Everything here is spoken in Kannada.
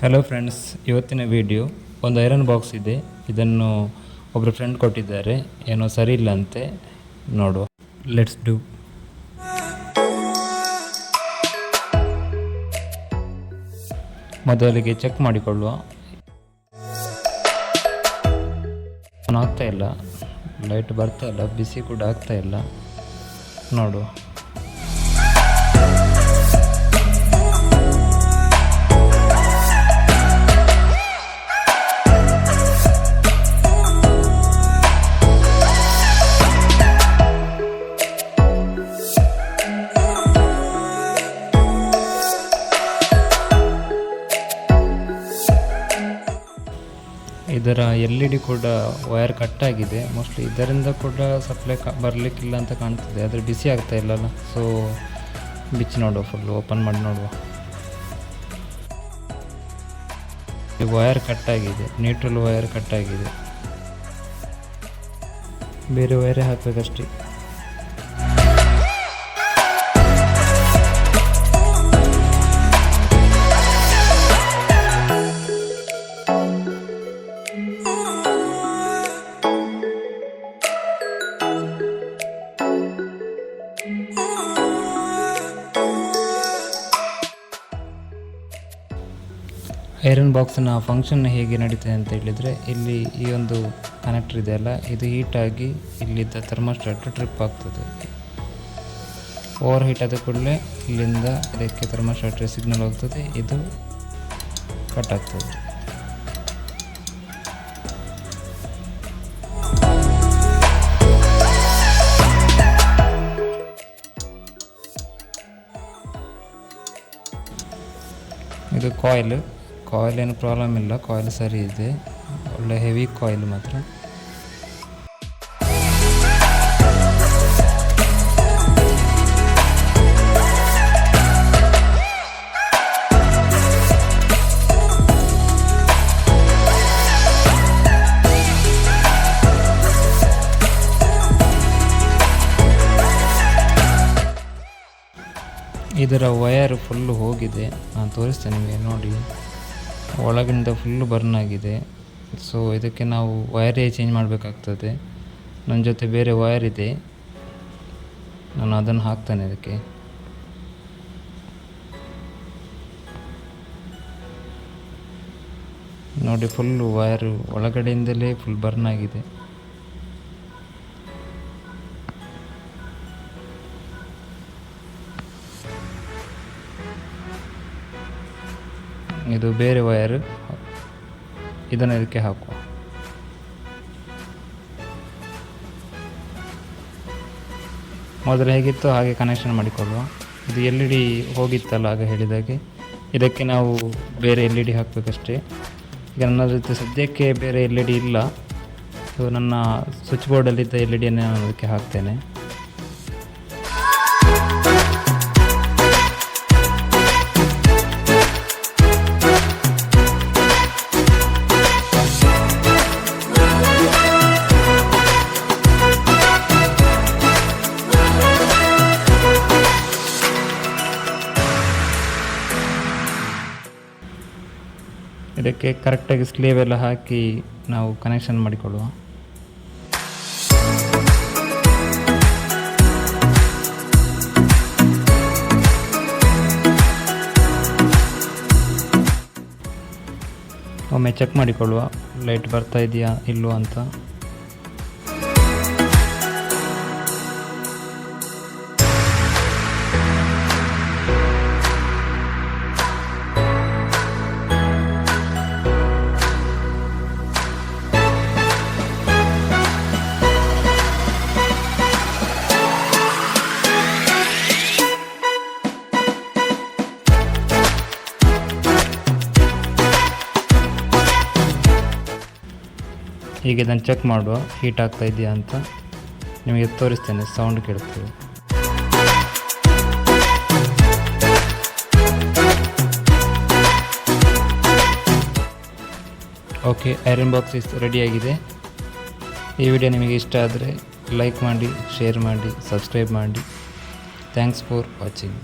ಹಲೋ ಫ್ರೆಂಡ್ಸ್, ಇವತ್ತಿನ ವಿಡಿಯೋ ಒಂದು ಐರನ್ ಬಾಕ್ಸ್ ಇದೆ. ಇದನ್ನು ಒಬ್ಬರು ಫ್ರೆಂಡ್ ಕೊಟ್ಟಿದ್ದಾರೆ, ಏನೋ ಸರಿ ಇಲ್ಲ ಅಂತೆ. ನೋಡುವ, ಲೆಟ್ಸ್ ಡೂ. ಮೊದಲಿಗೆ ಚೆಕ್ ಮಾಡಿಕೊಳ್ಳುವ. ಆಗ್ತಾ ಇಲ್ಲ, ಲೈಟ್ ಬರ್ತಾ ಇಲ್ಲ, ಬಿಸಿ ಕೂಡ ಆಗ್ತಾ ಇಲ್ಲ. ನೋಡುವ. ಇದರ LED ಕೂಡ ವೈರ್ ಕಟ್ ಆಗಿದೆ. ಮೋಸ್ಟ್ಲಿ ಇದರಿಂದ ಕೂಡ ಸಪ್ಲೈ ಬರಲಿಕ್ಕಿಲ್ಲ ಅಂತ ಕಾಣ್ತದೆ. ಆದರೆ ಬಿಸಿ ಆಗ್ತಾ ಇಲ್ಲಲ್ಲ, ಸೊ ಬಿಚ್ಚಿ ನೋಡುವ, ಫುಲ್ ಓಪನ್ ಮಾಡಿ ನೋಡುವ. ಈ ವೈರ್ ಕಟ್ ಆಗಿದೆ, ನ್ಯೂಟ್ರಲ್ ವೈರ್ ಕಟ್ ಆಗಿದೆ. ಬೇರೆ ವೈರೇ ಹಾಕಬೇಕಷ್ಟೇ. ಐರನ್ ಬಾಕ್ಸ್ನ ಫಂಕ್ಷನ್ ಹೇಗೆ ನಡೀತದೆ ಅಂತ ಹೇಳಿದರೆ, ಇಲ್ಲಿ ಈ ಒಂದು ಕನೆಕ್ಟರ್ ಇದೆಯಲ್ಲ, ಇದು ಹೀಟಾಗಿ ಇಲ್ಲಿದ್ದ ಥರ್ಮೋಸ್ಟಾಟ್ ಟ್ರಿಪ್ ಆಗ್ತದೆ. ಓವರ್ ಹೀಟ್ ಆದ ಕೂಡಲೇ ಇಲ್ಲಿಂದ ಇದಕ್ಕೆ ಥರ್ಮೋಸ್ಟಾಟ್ ಸಿಗ್ನಲ್ ಹೋಗ್ತದೆ, ಇದು ಕಟ್ ಆಗ್ತದೆ. ಇದು ಕಾಯಿಲ್ ಏನು ಪ್ರಾಬ್ಲಮ್ ಇಲ್ಲ, ಕಾಯಿಲ್ ಸರಿ ಇದೆ, ಒಳ್ಳೆ ಹೆವಿ ಕಾಯಿಲ್ ಮಾತ್ರ. ಇದರ ವಯರ್ ಫುಲ್ಲು ಹೋಗಿದೆ, ನಾನು ತೋರಿಸ್ತೇನೆ ನಿಮಗೆ ನೋಡಿ. ಒಳಗಿಂದ ಫುಲ್ಲು ಬರ್ನ್ ಆಗಿದೆ. ಸೊ ಇದಕ್ಕೆ ನಾವು ವಯರೇ ಚೇಂಜ್ ಮಾಡಬೇಕಾಗ್ತದೆ. ನನ್ನ ಜೊತೆ ಬೇರೆ ವಯರ್ ಇದೆ, ನಾನು ಅದನ್ನು ಹಾಕ್ತೇನೆ ಇದಕ್ಕೆ. ನೋಡಿ, ಫುಲ್ಲು ವಯರು ಒಳಗಡೆಯಿಂದಲೇ ಫುಲ್ ಬರ್ನ್ ಆಗಿದೆ. ಇದು ಬೇರೆ ವಯರ್, ಇದನ್ನು ಇದಕ್ಕೆ ಹಾಕುವ. ಮೊದಲು ಹೇಗಿತ್ತು ಹಾಗೆ ಕನೆಕ್ಷನ್ ಮಾಡಿಕೊಳ್ಳುವ. ಇದು LED ಹೋಗಿತ್ತಲ್ಲ ಆಗ ಹೇಳಿದಾಗೆ, ಇದಕ್ಕೆ ನಾವು ಬೇರೆ LED ಹಾಕಬೇಕಷ್ಟೇ. ಈಗ ನನ್ನ ಜೊತೆ ಸದ್ಯಕ್ಕೆ ಬೇರೆ LED ಇಲ್ಲ, ಸೊ ನನ್ನ ಸ್ವಿಚ್ ಬೋರ್ಡಲ್ಲಿದ್ದ LEDಯನ್ನು ನಾನು ಅದಕ್ಕೆ ಹಾಕ್ತೇನೆ. ಇದಕ್ಕೆ ಕರೆಕ್ಟಾಗಿ ಸ್ಲೇವ್ ಎಲ್ಲ ಹಾಕಿ ನಾವು ಕನೆಕ್ಷನ್ ಮಾಡಿಕೊಳ್ಳುವ. ಒಮ್ಮೆ ಚೆಕ್ ಮಾಡಿಕೊಳ್ಳುವ, ಲೈಟ್ ಬರ್ತಾ ಇದೆಯಾ ಇಲ್ಲೋ ಅಂತ. ಹೀಗೆ ಇದನ್ನು ಚೆಕ್ ಮಾಡುವ, ಹೀಟ್ ಆಗ್ತಾ ಇದೆಯಾ ಅಂತ. ನಿಮಗೆ ತೋರಿಸ್ತೇನೆ, ಸೌಂಡ್ ಕೇಳ್ತದೆ. ಓಕೆ, ಐರನ್ ಬಾಕ್ಸ್ ರೆಡಿಯಾಗಿದೆ. ಈ ವಿಡಿಯೋ ನಿಮಗೆ ಇಷ್ಟ ಆದರೆ ಲೈಕ್ ಮಾಡಿ, ಶೇರ್ ಮಾಡಿ, ಸಬ್ಸ್ಕ್ರೈಬ್ ಮಾಡಿ. Thanks for watching.